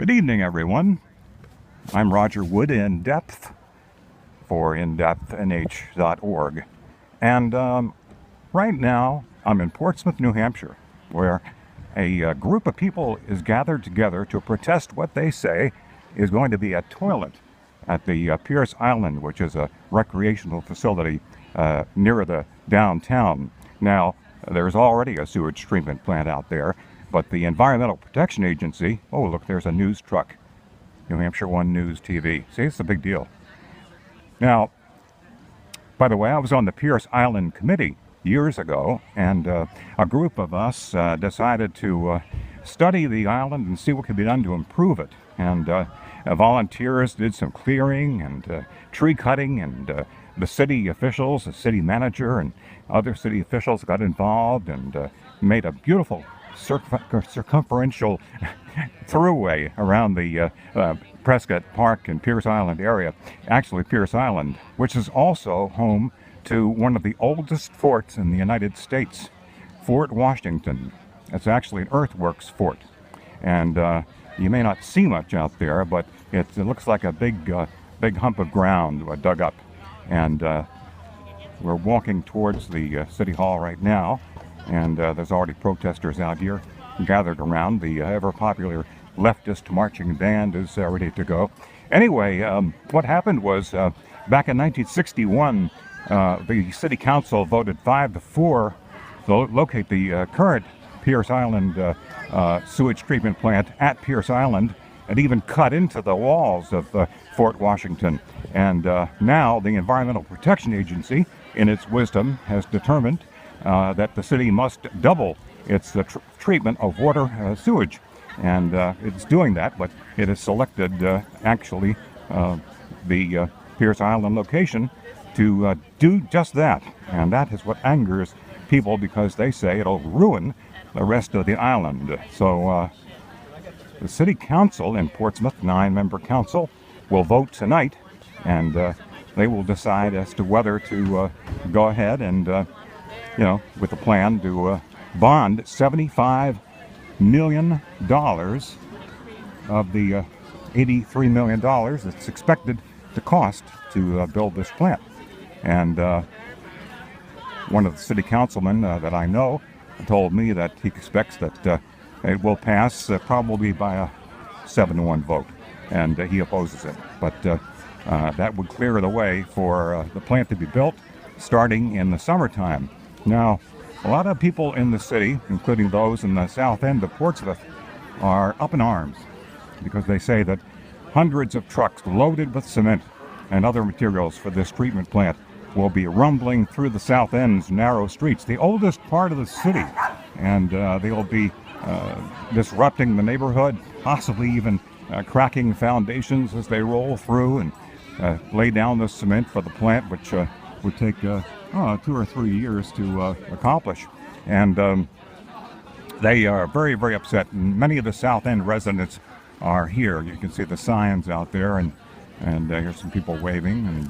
Good evening, everyone. I'm Roger Wood, In Depth, for indepthnh.org. And right now, I'm in Portsmouth, New Hampshire, where a group of people is gathered together to protest what they say is going to be a toilet at the Peirce Island, which is a recreational facility near the downtown. Now, there's already a sewage treatment plant out there, but the Environmental Protection Agency, oh look, there's a news truck, New Hampshire One News TV. See, it's a big deal. Now, by the way, I was on the Peirce Island committee years ago, and a group of us decided to study the island and see what could be done to improve it. And volunteers did some clearing and tree cutting, and the city officials, the city manager, and other city officials got involved and made a beautiful circumferential throughway around the Prescott Park and Peirce Island area. Actually, Peirce Island, which is also home to one of the oldest forts in the United States, Fort Washington. It's actually an earthworks fort, and you may not see much out there, but it looks like a big hump of ground dug up. And we're walking towards the City Hall right now, and there's already protesters out here gathered around. The ever-popular leftist marching band is ready to go. Anyway, what happened was back in 1961, the City Council voted 5-4 to locate the current Peirce Island sewage treatment plant at Peirce Island, and even cut into the walls of Fort Washington. And now the Environmental Protection Agency, in its wisdom, has determined that the city must double its treatment of water sewage. And it's doing that, but it has selected actually the Peirce Island location to do just that. And that is what angers people, because they say it'll ruin the rest of the island. So the City Council in Portsmouth, 9-member council, will vote tonight, and they will decide as to whether to go ahead and, with a plan to bond $75 million of the $83 million that's expected to cost to build this plant. And one of the city councilmen that I know told me that he expects that it will pass probably by a 7-1 vote, and he opposes it. But that would clear the way for the plant to be built starting in the summertime. Now, a lot of people in the city, including those in the south end of Portsmouth, are up in arms because they say that hundreds of trucks loaded with cement and other materials for this treatment plant will be rumbling through the south end's narrow streets, the oldest part of the city, and they'll be disrupting the neighborhood, possibly even cracking foundations as they roll through and lay down the cement for the plant, which would take 2 or 3 years to accomplish. And they are very, very upset. And many of the South End residents are here. You can see the signs out there, and here's some people waving, and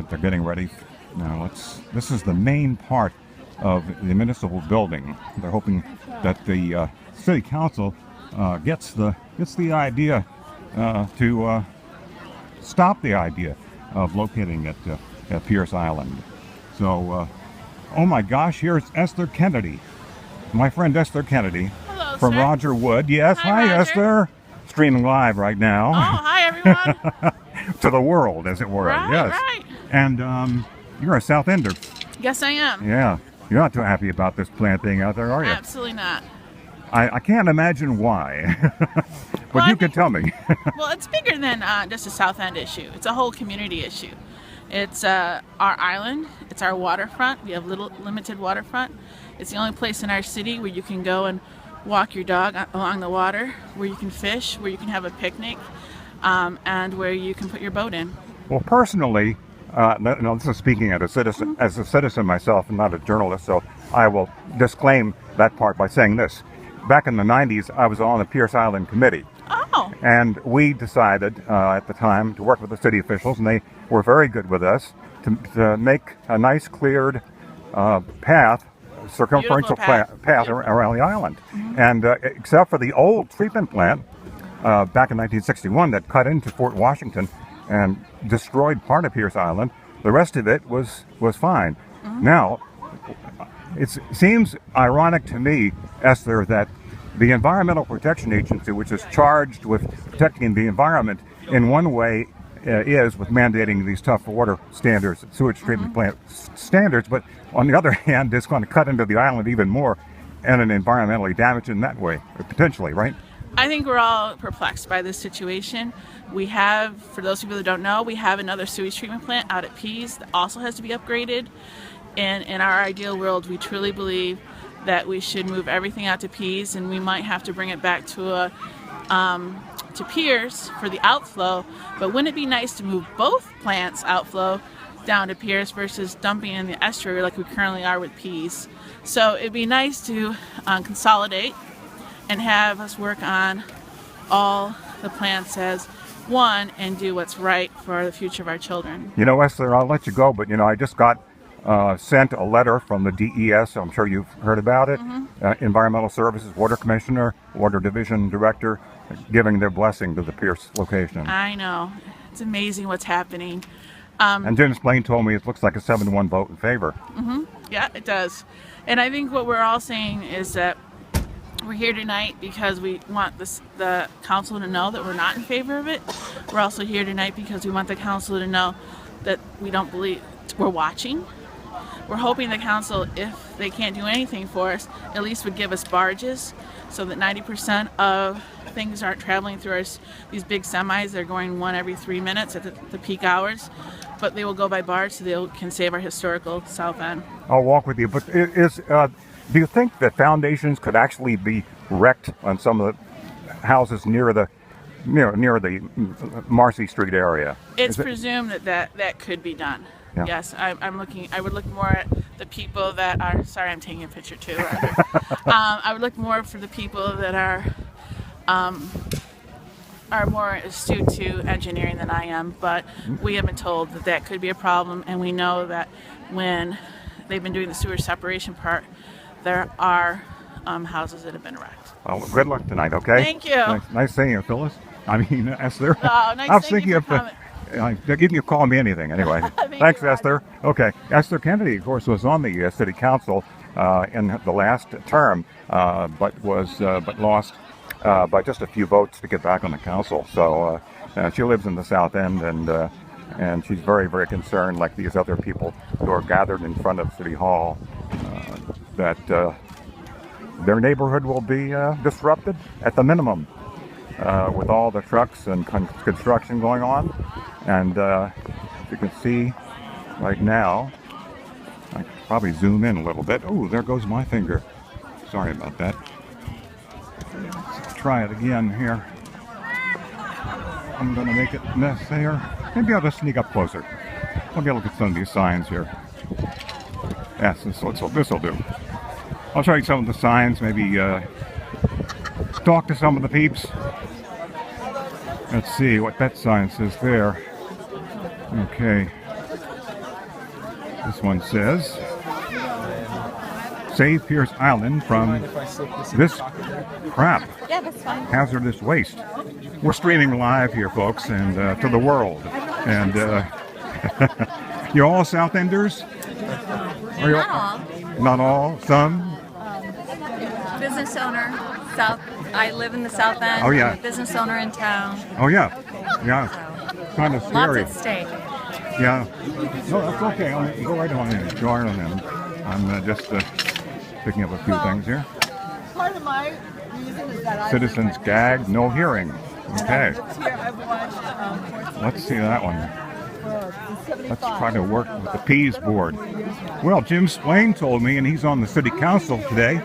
they're getting ready. Now, this is the main part of the municipal building. They're hoping that the city council gets the idea to stop the idea of locating it at Peirce Island. So, oh my gosh, here's Esther Kennedy, my friend Esther Kennedy. Hello, from sir. Roger Wood. Yes, hi Roger. Esther. Streaming live right now. Oh, hi everyone. To the world, as it were. Right, yes. right. And you're a South Ender. Yes, I am. Yeah. You're not too happy about this plant being out there, are you? Absolutely not. I can't imagine why. But Well, you can tell me. Well, it's bigger than just a South End issue. It's a whole community issue. It's our island. It's our waterfront. We have limited waterfront. It's the only place in our city where you can go and walk your dog along the water, where you can fish, where you can have a picnic, and where you can put your boat in. Well, personally, this is speaking as a citizen myself and not a journalist, so I will disclaim that part by saying this. Back in the 90s, I was on the Peirce Island committee. Oh. And we decided at the time to work with the city officials, and they were very good with us, to make a nice cleared path, circumferential path around the island. Mm-hmm. And except for the old treatment plant, back in 1961 that cut into Fort Washington and destroyed part of Peirce Island. The rest of it was fine. Now, it seems ironic to me, Esther, that the Environmental Protection Agency, which is charged with protecting the environment, in one way is with mandating these tough water standards, sewage treatment plant standards, but on the other hand, it's going to cut into the island even more and environmentally damage in that way, potentially, right? I think we're all perplexed by this situation. We have, for those people that don't know, we have another sewage treatment plant out at Pease that also has to be upgraded. And in our ideal world, we truly believe that we should move everything out to Pease, and we might have to bring it back to Peirce for the outflow. But wouldn't it be nice to move both plants outflow down to Peirce versus dumping in the estuary like we currently are with Pease? So it'd be nice to consolidate and have us work on all the plants as one and do what's right for the future of our children. You know, Esther, I'll let you go, but I just got sent a letter from the DES. I'm sure you've heard about it. Environmental Services, Water Commissioner, Water Division Director, giving their blessing to the Peirce location. I know. It's amazing what's happening. And James Blaine told me it looks like a 7-1 vote in favor. Yeah, it does. And I think what we're all saying is that we're here tonight because we want the council to know that we're not in favor of it. We're also here tonight because we want the council to know that we don't believe we're watching. We're hoping the council, if they can't do anything for us, at least would give us barges so that 90% of things aren't traveling through these big semis. They're going one every 3 minutes at the peak hours, but they will go by barge so they can save our historical South End. I'll walk with you, but do you think that foundations could actually be wrecked on some of the houses near the Marcy Street area? It's presumed that could be done. Yeah. Yes, I would look more at the people that are. Sorry, I'm taking a picture too. I would look more for the people that are more astute to engineering than I am. But we have been told that could be a problem, and we know that when they've been doing the sewer separation part, there are houses that have been wrecked. Well, good luck tonight, okay? Thank you. Nice seeing you, Phyllis. I mean, Esther. Oh, nice I was seeing thinking you of for coming. you can call me anything anyway. Thanks, you, Esther. Okay. Esther Kennedy, of course, was on the city council in the last term, but lost by just a few votes to get back on the council. So she lives in the South End, and she's very, very concerned, like these other people who are gathered in front of City Hall, that their neighborhood will be disrupted at the minimum with all the trucks and construction going on. And you can see right now, I can probably zoom in a little bit. Oh, there goes my finger. Sorry about that. Let's try it again here. I'm going to make it mess there. Maybe I'll just sneak up closer. Let me look at some of these signs here. Yes, this will do. I'll show you some of the signs, maybe talk to some of the peeps. Let's see what that sign says there. Okay. This one says, "Save Peirce Island from this crap, Yeah, that's fine. hazardous waste." We're streaming live here, folks, and to the world. And you're all South Enders? Are you Not all. Not all? Some? Business owner, South. I live in the South End. Oh, yeah. I'm a business owner in town. Oh, yeah. Yeah. Kind of scary. Lots at stake. Yeah. No, that's okay. Go right on in. Go right on in. I'm just picking up a few things here. Part of my reason is that Citizens gagged, no hearing. Okay. I've watched Portsmouth Let's see that one. for Let's 75. try to work with the Pease board. Well, Jim Swain told me, and he's on the city council today,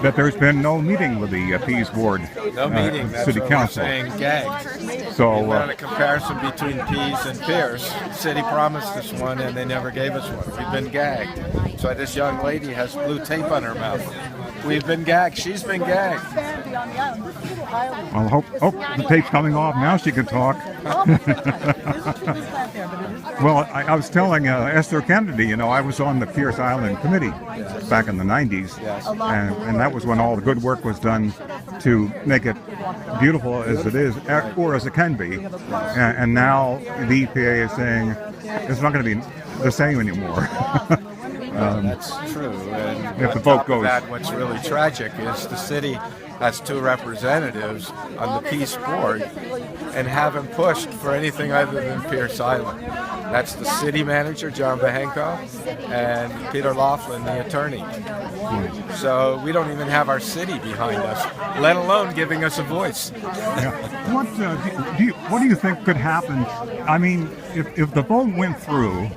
that there's been no meeting with the Pease board. No meeting. That's City what council. we're saying. Gagged. So We wanted a comparison between Pease and Peirce. The city promised us one, and they never gave us one. We've been gagged. So this young lady has blue tape on her mouth. We've been gagged. She's been gagged. Expand beyond the island. This little island. Well, hope. Oh, the tape's coming off now. She can talk. Oh, there's a treatment plant there, but it is. Well, I was telling Esther Kennedy, you know, I was on the Peirce Island committee back in the 90s. Yes. And that was when all the good work was done to make it beautiful as it is, or as it can be. And now the EPA is saying it's not going to be the same anymore. That's true. And If the on vote top of goes- that, what's really tragic is the city has 2 representatives on the Peace Board and haven't pushed for anything other than Peirce Island. That's the city manager, John Bahenko, and Peter Laughlin, the attorney. So we don't even have our city behind us, let alone giving us a voice. Yeah. What do you think could happen? I mean, if the vote went through,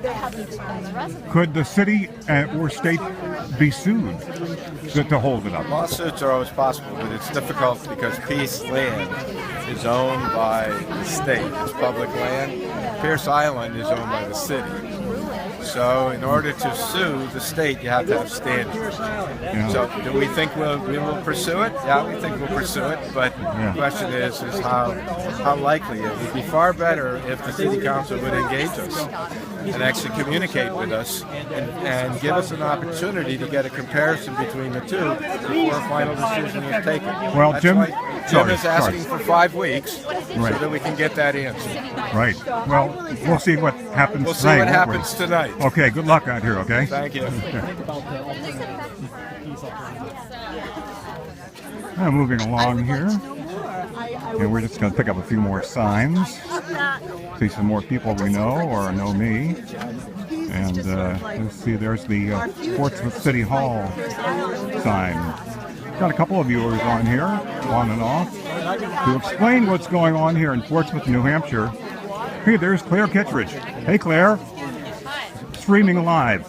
could the city or state be sued to hold it up? Lawsuits are always possible, but it's difficult because Peace land is owned by the state. It's public land. Peirce Island is owned by the city. So in order to sue the state, you have to have standing. Yeah. So do we think we will pursue it? Yeah, we think we'll pursue it. But the question is how likely. It would be far better if the city council would engage us and actually communicate with us and give us an opportunity to get a comparison between the two before a final decision is taken. Well, That's Jim- why Jim is sorry. asking for 5 weeks so Right. that we can get that answer. Right. Well, we'll see what happens We'll see tonight. what won't we? happens tonight. Okay, good luck out here, okay? Thank you. Now, moving along here, and we're just going to pick up a few more signs, see some more people we know or know me. And let's see, there's the Portsmouth City Hall sign. Got a couple of viewers on here, on and off. To explain what's going on here in Portsmouth, New Hampshire, hey, there's Claire Kittredge. Hey, Claire. Streaming live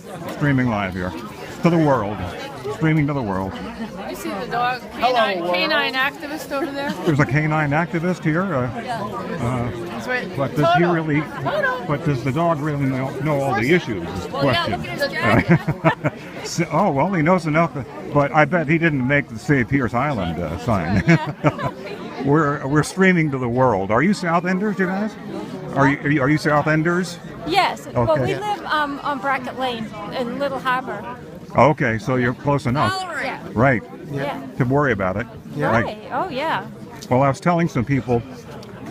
here to the world. Streaming to the world. You see the dog, canine activist over there? There's a canine activist here. He's right. But does he really? But does the dog really know all the issues? Is the question. Oh well, he knows enough. But I bet he didn't make the Say Peirce Island sign. We're streaming to the world. Are you South Enders, you guys? Are you South Enders? Yes. Well, Okay. we live on Brackett Lane in Little Harbor. Okay, so you're close enough. Yeah. Right. Yeah. To worry about it. Right. Oh, yeah. Well, I was telling some people,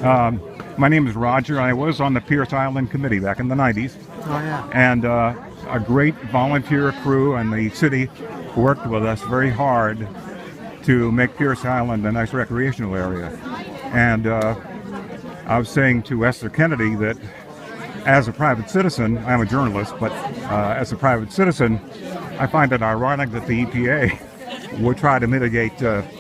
my name is Roger. I was on the Peirce Island committee back in the 90s. Oh, yeah. And a great volunteer crew and the city worked with us very hard to make Peirce Island a nice recreational area. And I was saying to Esther Kennedy that as a private citizen, I'm a journalist, but as a private citizen, I find it ironic that the EPA would try to mitigate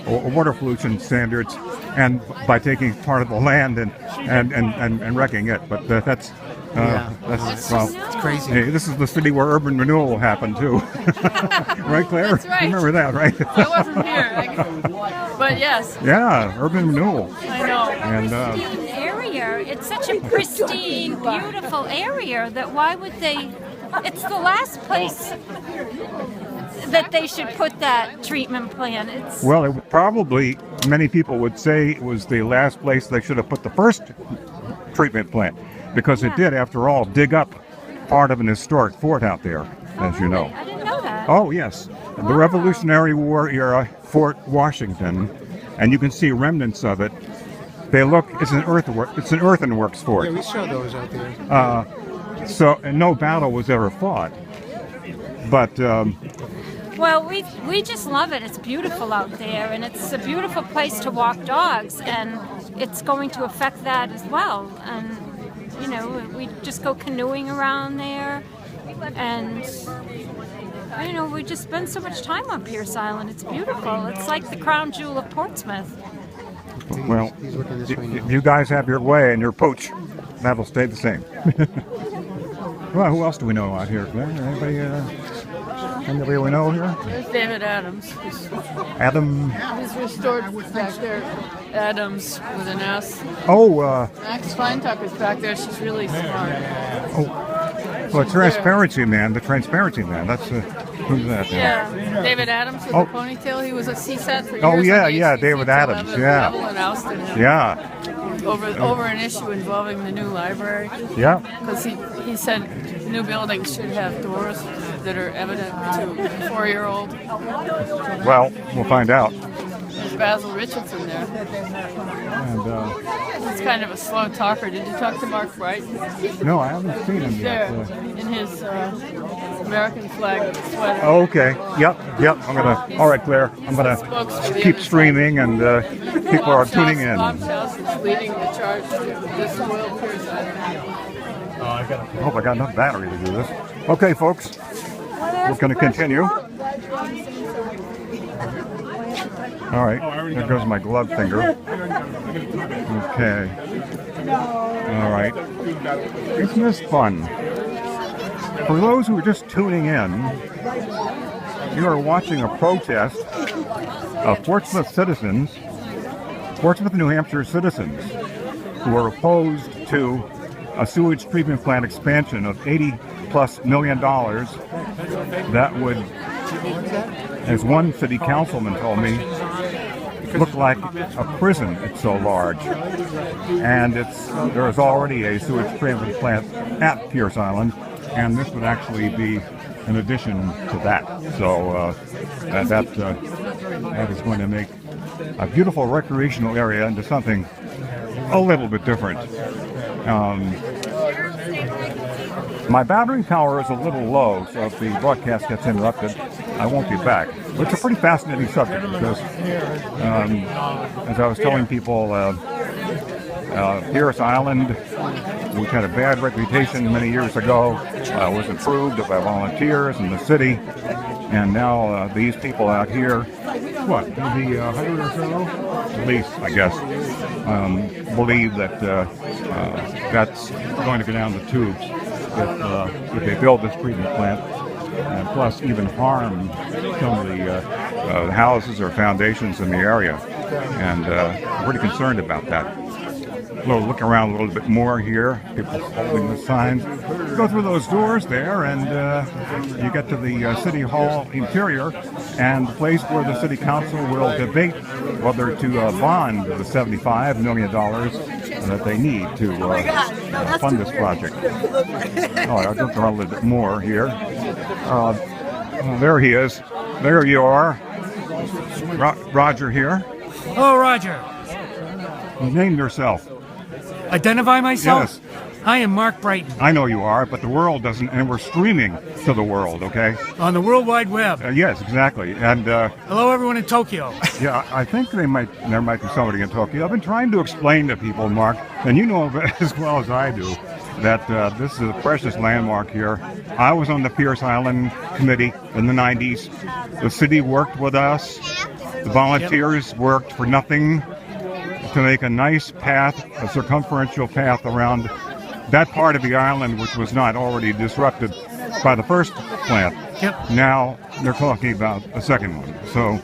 water pollution standards and by taking part of the land and wrecking it. But that's well, It's crazy. hey, this is the city where urban renewal happened too. Right, Claire? That's right. You remember that, right? I wasn't here, but yes, Yeah, urban renewal. I know. And Pristine area. It's such a pristine, beautiful area that why would they? It's the last place that they should put that treatment plant. It's well, it probably many people would say it was the last place they should have put the first treatment plant because it did, after all, dig up part of an historic fort out there, as you know. I didn't know that. Oh yes, the Revolutionary War era Fort Washington, and you can see remnants of it. They look. It's an earthenworks fort. Yeah, we show those out there. So and no battle was ever fought. But Well, we just love it. It's beautiful out there, and it's a beautiful place to walk dogs, and it's going to affect that as well. And you know, we just go canoeing around there, and you know, we just spend so much time on Peirce Island. It's beautiful. It's like the crown jewel of Portsmouth. well, if you guys have your way and your poach, that'll stay the same. Well, who else do we know out here, Claire? Anybody we know here? There's David Adams. Adam. He's restored back there. Adams with an S. Oh, Max Feintucker's back there. She's really smart. well, Transparency Man, the Transparency Man. That's Who's that now? Yeah, David Adams with Oh. the ponytail. He was a CSAT for years. Oh, yeah, on the yeah, HCC David till Adams, Evelyn- yeah. Evelyn ousted him Yeah, over an issue involving the new library. yeah. Because he said new buildings should have doors that are evident to a 4-year-old. Well, we'll find out. There's Basil Richardson there. And He's kind of a slow talker. Did you talk to Mark Bright? no, I haven't seen him There, yet. in his American flag sweater. Oh, okay. Yep. I'm gonna. All right, Claire. I'm gonna keep streaming, and people are tuning in. Bob Schaus is leading the charge to disavoil Peirce Island. I hope I got enough battery to do this. Okay, folks. We're gonna continue. All right. There goes my glove finger. Okay. All right. Isn't this fun? For those who are just tuning in, you are watching a protest of Portsmouth New Hampshire citizens, who are opposed to a sewage treatment plant expansion of $80+ million that would, as one city councilman told me, look like a prison. It's so large. And there is already a sewage treatment plant at Peirce Island, and this would actually be an addition to that. So that is going to make a beautiful recreational area into something a little bit different. My battery power is a little low, so if the broadcast gets interrupted, I won't be back. But it's a pretty fascinating subject because, as I was telling people, Peirce Island, which had a bad reputation many years ago, was improved by volunteers in the city, and now these people out here, maybe 100 or so, at least, I guess, believe that that's going to go down the tubes if they build this treatment plant, and plus even harm some of the houses or foundations in the area, and I'm pretty concerned about that. We'll look around a little bit more here. People holding the signs. Go through those doors there, and you get to the City Hall interior, and the place where the City Council will debate whether to bond the $75 million that they need to fund this project. I'll look around a little bit more here. There he is. There you are. Roger here. Hello, Roger. Name yourself. Identify myself? Yes. I am Mark Brighton. I know you are, but the world doesn't, and we're streaming to the world, okay? On the World Wide Web. Yes, exactly. And hello, everyone in Tokyo. yeah, I think there might be somebody in Tokyo. I've been trying to explain to people, Mark, and you know as well as I do, that this is a precious landmark here. I was on the Peirce Island committee in the 90s. The city worked with us. The volunteers worked for nothing to make a nice path, a circumferential path around that part of the island which was not already disrupted by the first plant. Yep. Now they're talking about a second one. So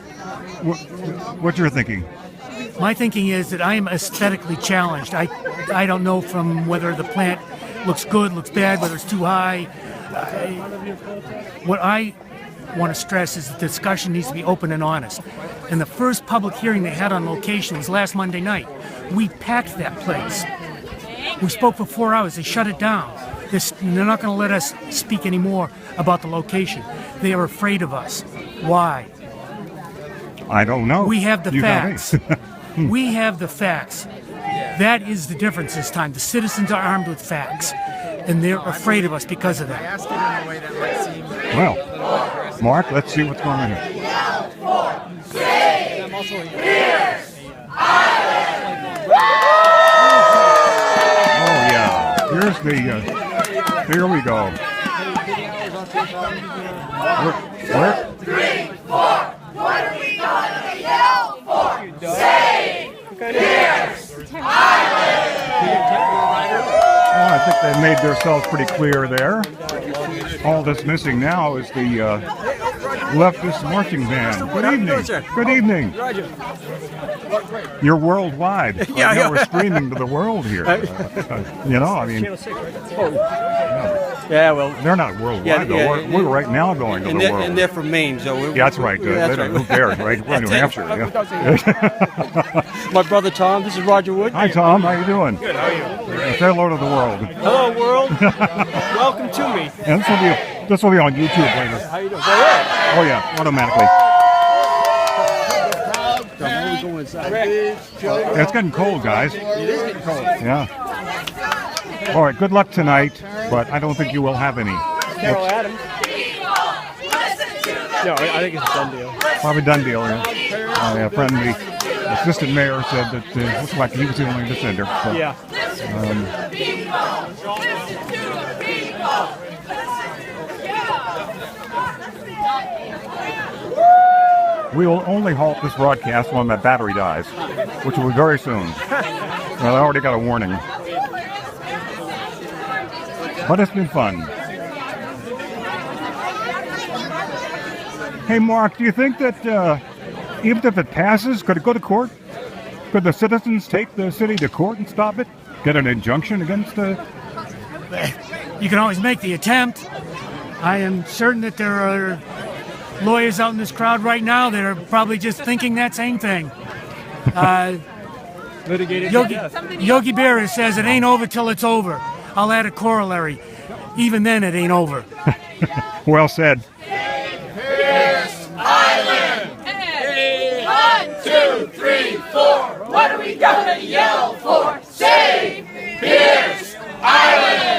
what's your thinking? My thinking is that I am aesthetically challenged. I don't know from whether the plant looks good, looks bad, whether it's too high. What I want to stress is that the discussion needs to be open and honest. And the first public hearing they had on location was last Monday night. We packed that place. We spoke for 4 hours. They shut it down. They're not going to let us speak anymore about the location. They are afraid of us. Why? I don't know. We have the You tell me. facts. We have the facts. That is the difference this time. The citizens are armed with facts, and they're afraid of us because of that. Well, Mark, let's see what's going on here. Oh yeah, here's the. Here we go. Where? 3, 4. What are we gonna yell for? Save Peirce Island! Well, I think they made themselves pretty clear there. All that's missing now is the leftist marching band. Good evening. Good evening. You're worldwide. Yeah, we're streaming to the world here. You know, I mean. Yeah. Yeah, well, They're not worldwide, Yeah, though. yeah, We're right now going to and the they're, world. and they're from Maine, so we're, Yeah, that's right. That's right. Who cares, right? We're in New That's it. Hampshire. Yeah. My brother Tom. This is Roger Wood. Hi, Tom. How you doing? Good. How are you? Say hello to the world. Hello, world. Welcome to me. And this will be on YouTube later. How you doing? Oh, Oh yeah, automatically. yeah. Go inside. Yeah, it's getting cold, guys. It is getting cold. Yeah. All right. Good luck tonight, but I don't think you will have any. Carol Adams. No, I think it's a done deal. Probably done deal. Yeah. My friend, the assistant mayor, said that it looks like he was the only dissenter. So, Yeah. We will only halt this broadcast when my battery dies, which will be very soon. Well, I already got a warning. But it's been fun. Hey, Mark, do you think that even if it passes, could it go to court? Could the citizens take the city to court and stop it? Get an injunction against the... You can always make the attempt. I am certain that there are lawyers out in this crowd right now that are probably just thinking that same thing. Litigated. Yogi Berra says it ain't over till it's over. I'll add a corollary. Even then, it ain't over. Well said. Peirce Island! Hey! 1, 2, 3, 4. What are we gonna yell for? Save Peirce Island!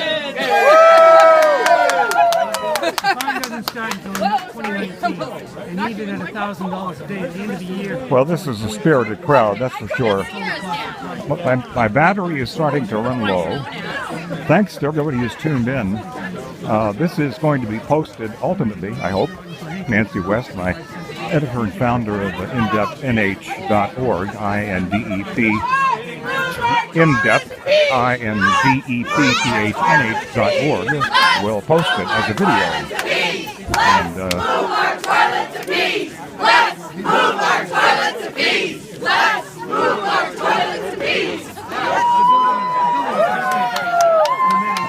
The fine doesn't start until 2019, and even at $1,000 a day at the end of the year. Well, this is a spirited crowd, that's for sure. My battery is starting to run low. Thanks to everybody who's tuned in. This is going to be posted ultimately, I hope. Nancy West, my editor and founder of indepthnh.org, INDEP, indepth, INDEPTHNH.org, will post it as a video. And, Move our toilet to peace! Let's move our toilet to peace! Let's move our toilet to peace!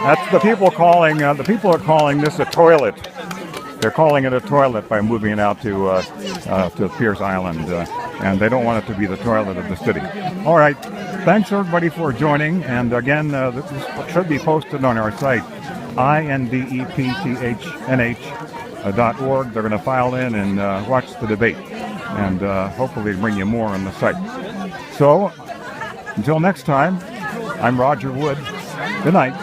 that's the people calling. The people are calling this a toilet. They're calling it a toilet by moving it out to Peirce Island, and they don't want it to be the toilet of the city. All right, thanks everybody for joining. And again, this should be posted on our site, INDEPTHNH.org. They're going to file in and watch the debate, and hopefully bring you more on the site. So, until next time, I'm Roger Wood. Good night.